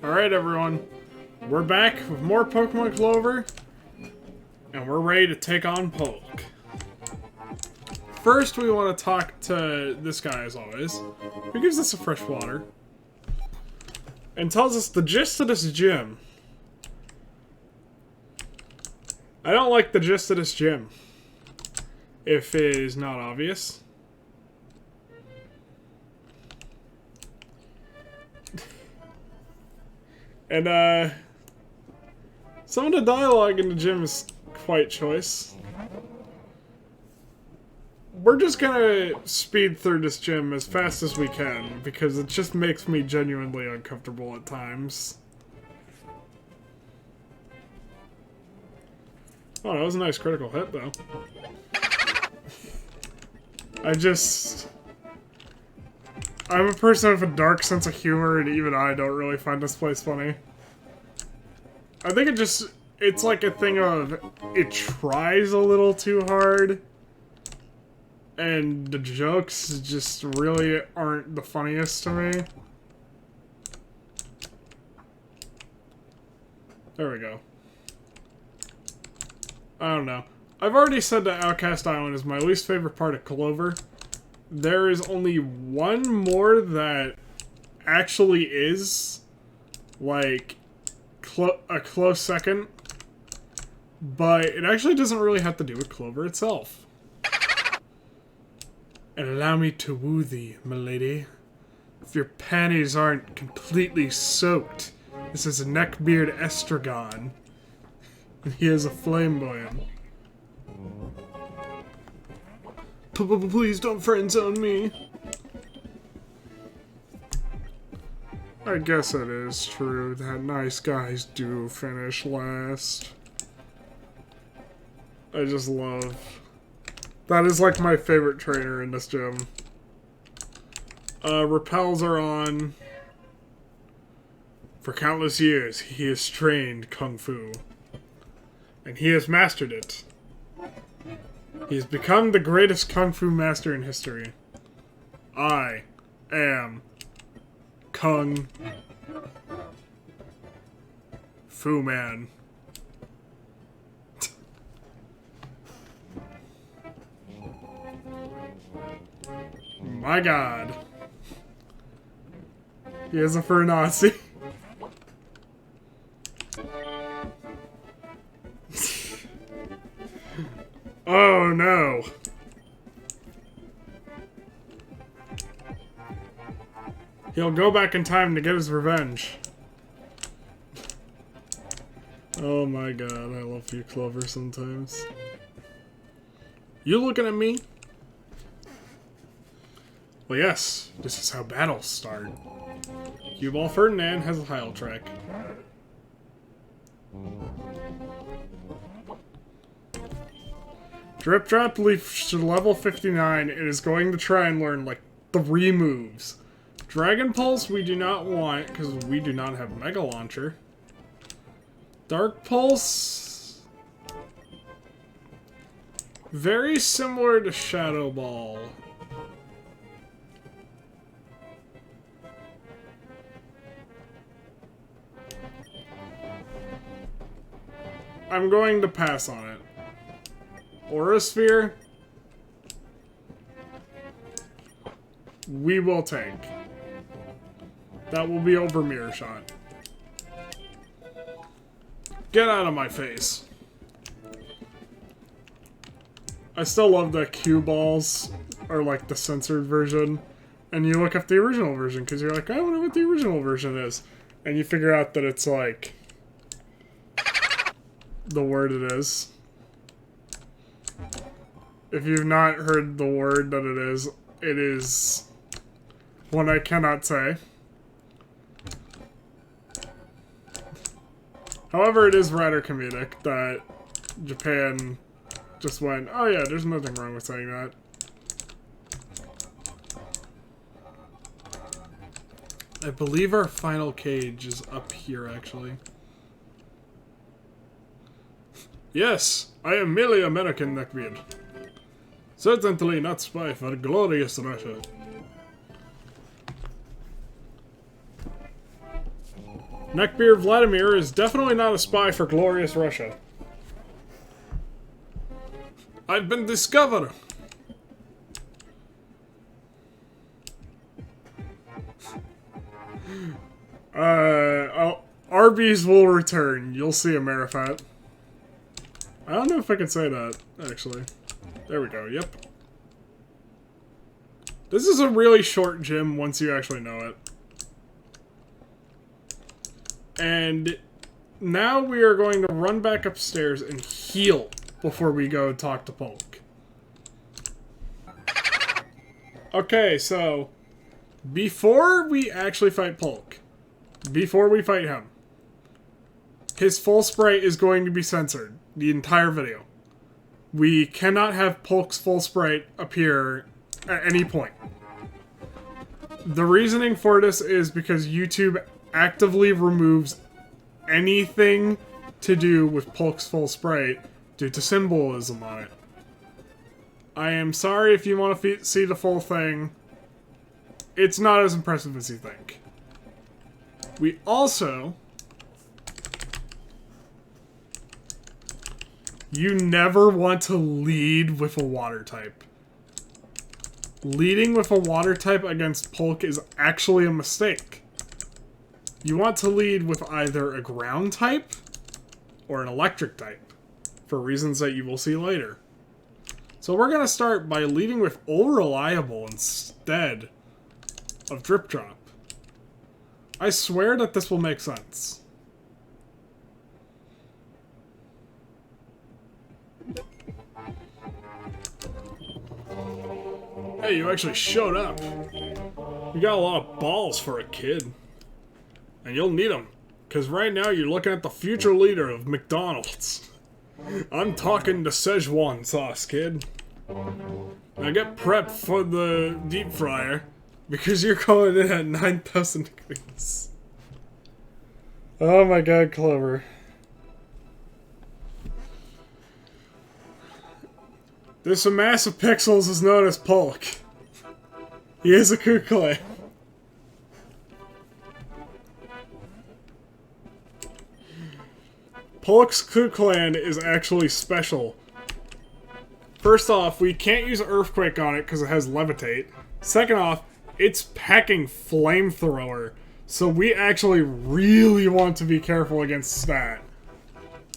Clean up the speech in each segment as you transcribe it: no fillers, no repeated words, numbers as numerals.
Alright everyone, we're back with more Pokemon Clover, and we're ready to take on Polk. First we want to talk to this guy as always, who gives us a fresh water, and tells us the gist of this gym. I don't like the gist of this gym, if it is not obvious. And, some of the dialogue in the gym is quite choice. We're just gonna speed through this gym as fast as we can, because it just makes me genuinely uncomfortable at times. Oh, that was a nice critical hit, though. I'm a person with a dark sense of humor, and even I don't really find this place funny. I think it's like a thing of, it tries a little too hard, and the jokes just really aren't the funniest to me. There we go. I don't know. I've already said that Outcast Island is my least favorite part of Clover. There is only one more that actually is, like, a close second, but it actually doesn't really have to do with Clover itself. And allow me to woo thee, milady. If your panties aren't completely soaked, this is Neckbeard Estragon, and he is a flamboyant. Please don't friend zone me. I guess it is true that nice guys do finish last. I just love... That is like my favorite trainer in this gym. Repels are on. For countless years, he has trained Kung Fu. And he has mastered it. He has become the greatest Kung Fu master in history. I am Kung Fu Man. My god. He is a Fernazi. Oh no. He'll go back in time to get his revenge. Oh my god, I love you, Clover, sometimes. You looking at me? Well, yes, this is how battles start. Cue Ball Ferdinand has a Heil track. Drip Drop Leaf to level 59. It is going to try and learn like 3 moves. Dragon Pulse we do not want because we do not have Mega Launcher. Dark Pulse, very similar to Shadow Ball. I'm going to pass on it. Aura Sphere, we will take. That will be over Mirror Shot. Get out of my face. I still love that cue balls are like the censored version. And you look up the original version because you're like, I wonder what the original version is. And you figure out that it's like the word it is. If you've not heard the word that it is one I cannot say. However, it is rather comedic that Japan just went, oh yeah, there's nothing wrong with saying that. I believe our final cage is up here, actually. Yes, I am merely American neckbeard. Certainly not spy for glorious Russia. Neckbeard Vladimir is definitely not a spy for glorious Russia. I've been discovered. Arby's will return. You'll see a Marifat. I don't know if I can say that, actually. There we go, yep. This is a really short gym once you actually know it. And now we are going to run back upstairs and heal before we go talk to Polk. Okay, so before we actually fight Polk, before we fight him, his full sprite is going to be censored the entire video. We cannot have Polk's full sprite appear at any point. The reasoning for this is because YouTube actively removes anything to do with Polk's full sprite due to symbolism on it. I am sorry if you want to see the full thing. It's not as impressive as you think. We also... You never want to lead with a water type. Leading with a water type against Polk is actually a mistake. You want to lead with either a ground type or an electric type, for reasons that you will see later. So we're going to start by leading with Reliable instead of Drip Drop. I swear that this will make sense. Hey, you actually showed up. You got a lot of balls for a kid. And you'll need them, because right now you're looking at the future leader of McDonald's. I'm talking to Szechuan sauce, kid. Now get prepped for the deep fryer, because you're going in at 9,000 degrees. Oh my god, Clover. This mass of pixels is known as Polk. He is a Ku Clan. Polk's Ku Clan is actually special. First off, we can't use Earthquake on it because it has Levitate. Second off, it's packing Flamethrower, so we actually really want to be careful against that.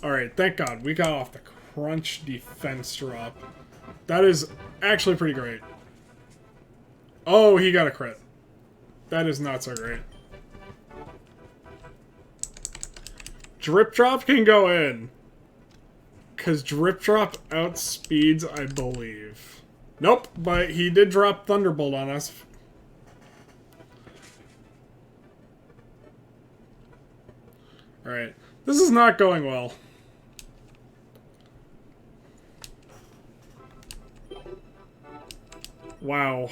Alright, thank god, we got off the crunch defense drop. That is actually pretty great. Oh, he got a crit. That is not so great. Drip Drop can go in. Because Drip Drop outspeeds, I believe. Nope, but he did drop Thunderbolt on us. Alright, this is not going well. Wow.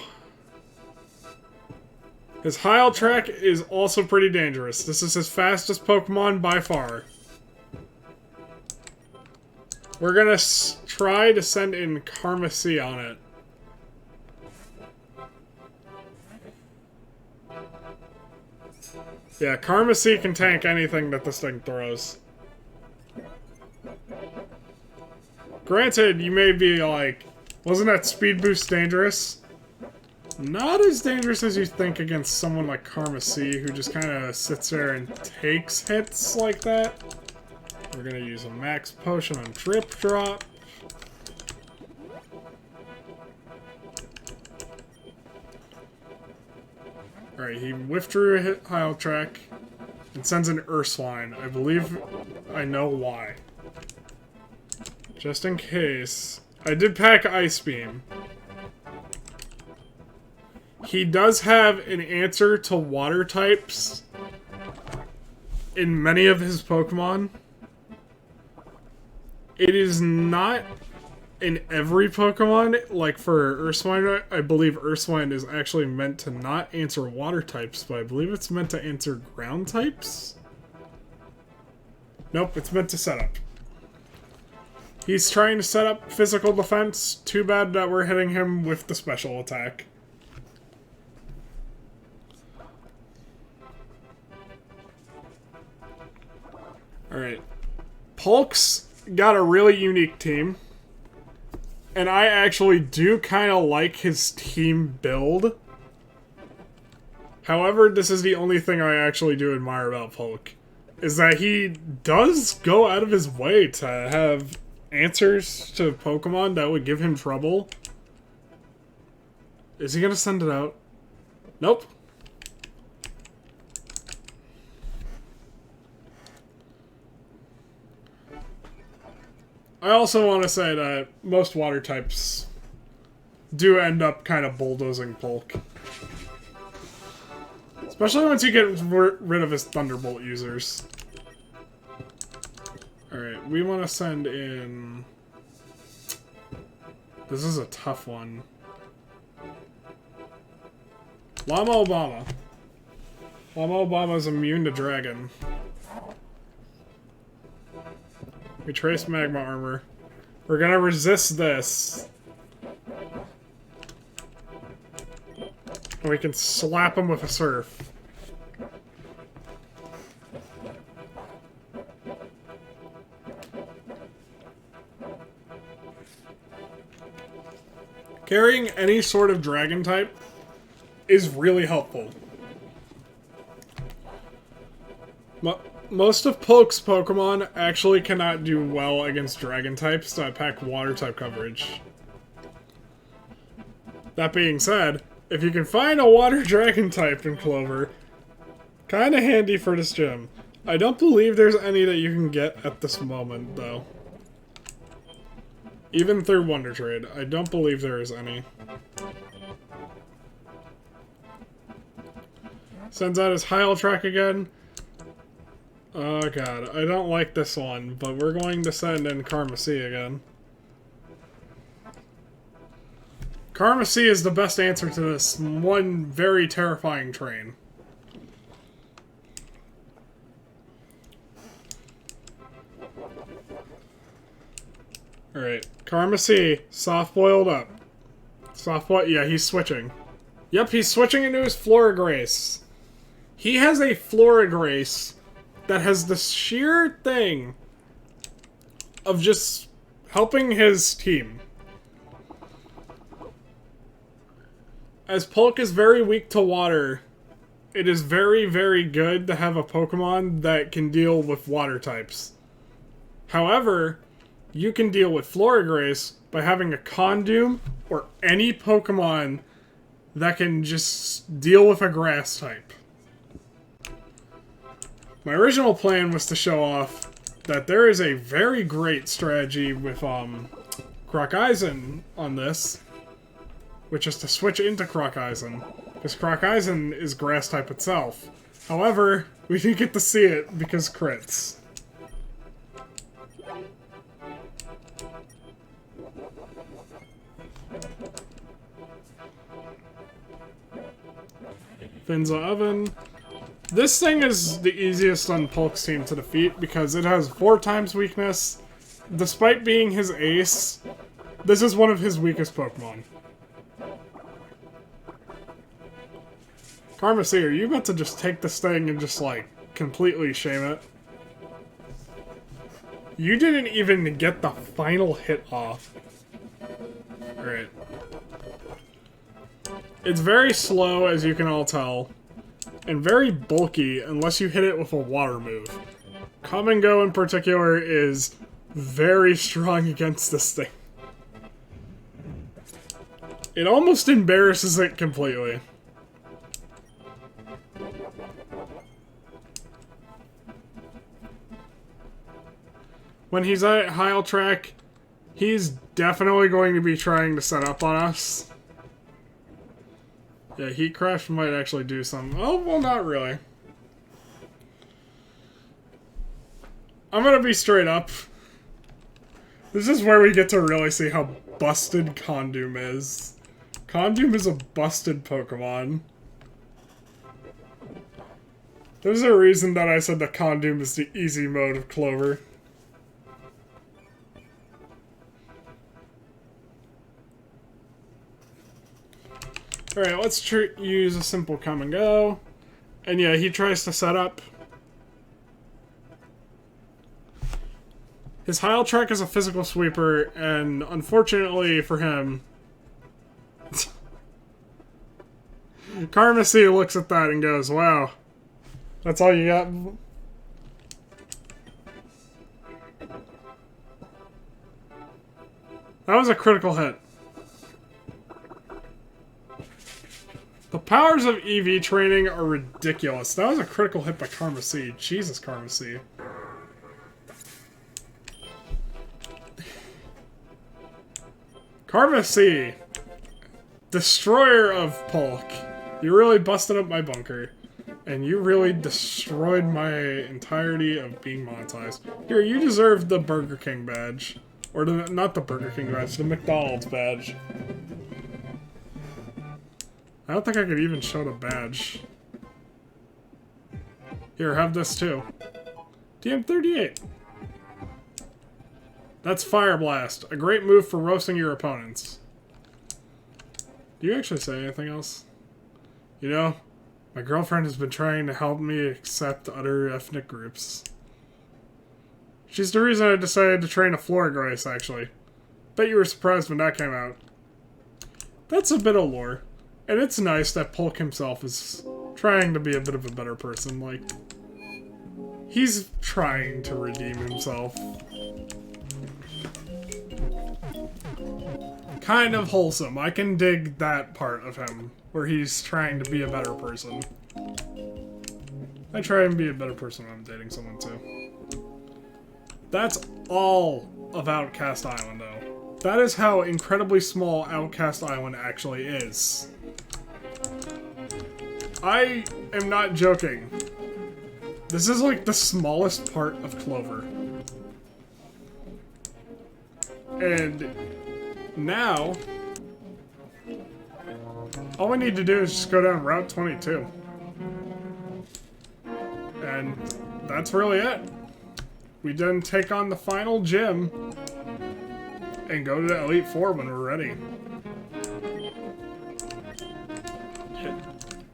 His Heil Track is also pretty dangerous. This is his fastest Pokemon by far. We're gonna try to send in Karmacy on it. Yeah, Karmacy can tank anything that this thing throws. Granted, you may be like, wasn't that speed boost dangerous? Not as dangerous as you think against someone like Karmacy, who just kind of sits there and takes hits like that. We're gonna use a max potion on Drip Drop. Alright, he withdrew a hit Heil Track and sends an Urswine. I believe I know why. Just in case. I did pack Ice Beam. He does have an answer to water types in many of his Pokemon. It is not in every Pokemon. Like for Urswine, I believe Urswine is actually meant to not answer water types, but I believe it's meant to answer ground types. Nope, it's meant to set up. He's trying to set up physical defense. Too bad that we're hitting him with the special attack. Alright. Polk's got a really unique team. And I actually do kind of like his team build. However, this is the only thing I actually do admire about Polk. Is that he does go out of his way to have answers to Pokemon that would give him trouble. Is he gonna send it out? Nope. I also want to say that most water types do end up kind of bulldozing Polk. Especially once you get rid of his Thunderbolt users. Alright, we want to send in... This is a tough one. Llama Obama. Llama Obama is immune to Dragon. We trace Magma Armor. We're gonna resist this. And we can slap him with a Surf. Carrying any sort of Dragon type is really helpful. Most of Polk's Pokemon actually cannot do well against Dragon types that pack Water type coverage. That being said, if you can find a Water Dragon type in Clover, kinda handy for this gym. I don't believe there's any that you can get at this moment, though. Even through Wonder Trade, I don't believe there is any. Sends out his Heil Track again. Oh god, I don't like this one, but we're going to send in Karmacy again. Karmacy is the best answer to this one very terrifying train. Alright, Karmacy, soft-boiled up. Soft-boiled, yeah, he's switching. Yep, he's switching into his Florigrace. He has a Florigrace that has the sheer thing of just helping his team. As Polk is very weak to water, it is very, very good to have a Pokemon that can deal with water types. However, you can deal with Florigrace by having a Condoom or any Pokemon that can just deal with a grass type. My original plan was to show off that there is a very great strategy with Croc-Eisen on this, which is to switch into Croc-Eisen, because Croc-Eisen is grass type itself. However, we didn't get to see it because crits. Finza Oven. This thing is the easiest on Polk's team to defeat because it has 4 times weakness. Despite being his ace, this is one of his weakest Pokemon. Karmacy, are you about to just take this thing and just, like, completely shame it? You didn't even get the final hit off. Alright. It's very slow, as you can all tell. And very bulky unless you hit it with a water move. Come and Go in particular is very strong against this thing. It almost embarrasses it completely. When he's at Heil Track, he's definitely going to be trying to set up on us. Yeah, Heat Crash might actually do some. Oh, well, not really. I'm gonna be straight up. This is where we get to really see how busted Condoom is. Condoom is a busted Pokemon. There's a reason that I said that Condoom is the easy mode of Clover. Alright, let's use a simple Come and Go. And yeah, he tries to set up. His Heil Trek is a physical sweeper, and unfortunately for him, Karmacy looks at that and goes, wow, that's all you got? That was a critical hit. The powers of EV training are ridiculous. That was a critical hit by Karmacy. Jesus, Karmacy. Karmacy, destroyer of Polk. You really busted up my bunker. And you really destroyed my entirety of being monetized. Here, you deserve the Burger King badge. Or not the Burger King badge, the McDonald's badge. I don't think I could even show the badge. Here, have this too. DM38. That's Fire Blast. A great move for roasting your opponents. Do you actually say anything else? You know, my girlfriend has been trying to help me accept other ethnic groups. She's the reason I decided to train a floor grace, actually. Bet you were surprised when that came out. That's a bit of lore. And it's nice that Polk himself is trying to be a bit of a better person. Like, he's trying to redeem himself. Kind of wholesome. I can dig that part of him, where he's trying to be a better person. I try and be a better person when I'm dating someone, too. That's all of Outcast Island, though. That is how incredibly small Outcast Island actually is. I am not joking. This is like the smallest part of Clover. And now, all we need to do is just go down Route 22. And that's really it. We then take on the final gym and go to the Elite Four when we're ready.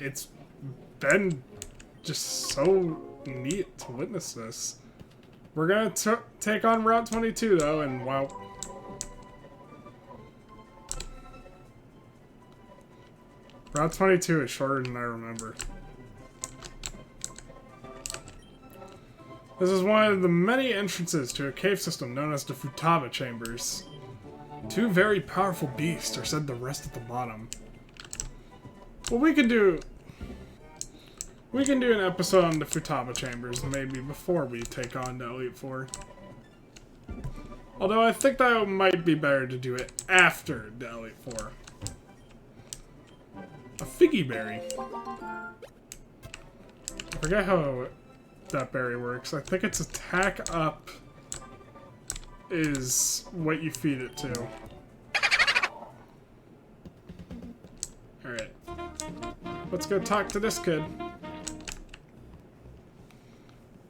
It's been just so neat to witness this. We're gonna take on Route 22 though, and wow. Route 22 is shorter than I remember. This is one of the many entrances to a cave system known as the Futaba Chambers. Two very powerful beasts are said to rest at the bottom. Well, we can do an episode on the Futaba Chambers, maybe, before we take on the Elite Four. Although I think that might be better to do it after the Elite Four. A figgy berry. I forget how that berry works. I think its attack up is what you feed it to. Alright. Let's go talk to this kid.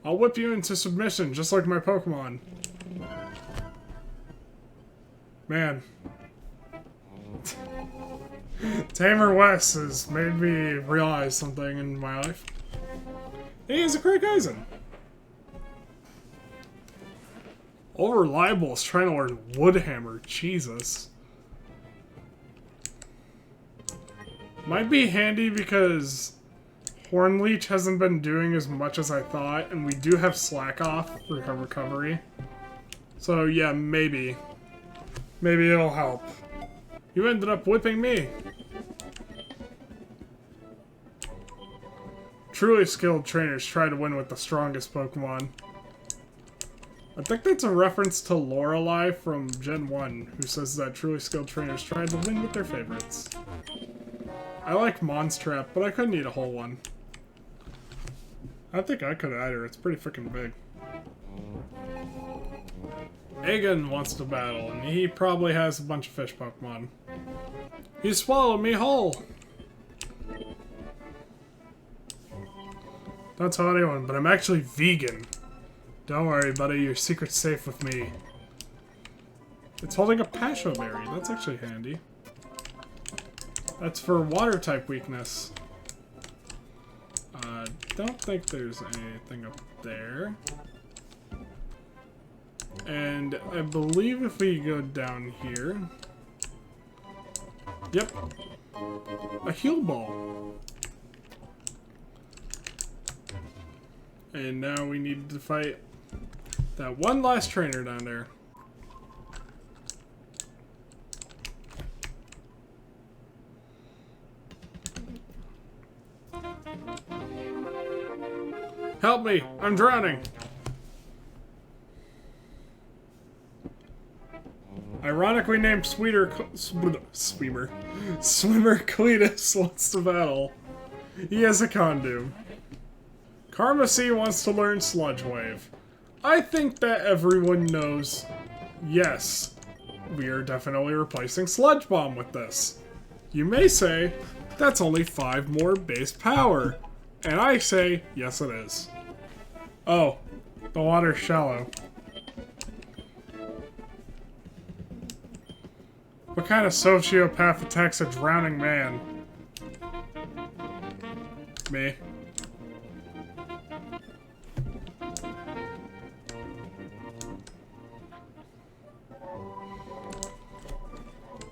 I'll whip you into submission, just like my Pokemon. Man. Tamer West has made me realize something in my life. He is a Craig Eisen. All Reliable is trying to learn Woodhammer. Jesus. Might be handy because Hornleech hasn't been doing as much as I thought, and we do have Slack Off for recovery. So yeah, maybe. Maybe it'll help. You ended up whipping me. Truly skilled trainers try to win with the strongest Pokemon. I think that's a reference to Lorelei from Gen 1, who says that truly skilled trainers try to win with their favorites. I like Monstrap, but I couldn't eat a whole one. I don't think I could either, it's pretty freaking big. Aegon wants to battle, and he probably has a bunch of fish Pokemon. He swallowed me whole! Don't tell anyone, but I'm actually vegan. Don't worry, buddy, your secret's safe with me. It's holding a Pasho Berry. That's actually handy. That's for water type weakness. Don't think there's anything up there. And I believe if we go down here... Yep. A heal ball. And now we need to fight that one last trainer down there. Help me! I'm drowning! Ironically named Swimmer Cletus wants to battle. He has a Condoom. Karma C wants to learn Sludge Wave. I think that everyone knows, yes, we are definitely replacing Sludge Bomb with this. You may say, that's only 5 more base power. And I say, yes it is. Oh, the water's shallow. What kind of sociopath attacks a drowning man? Me.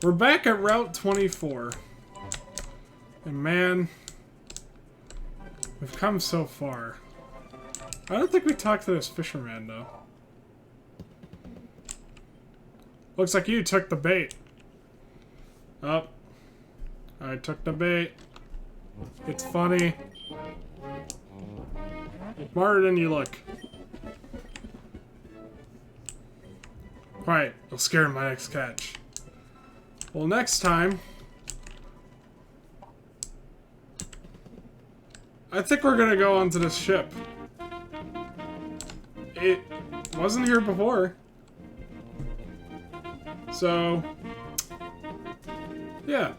We're back at Route 24. And man, we've come so far. I don't think we talked to this fisherman, though. Looks like you took the bait. Oh. I took the bait. It's funny. Smarter than you look. Quiet. You'll scare my next catch. Well, next time... I think we're gonna go onto this ship. It wasn't here before. So... yeah.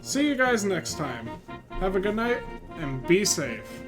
See you guys next time. Have a good night, and be safe.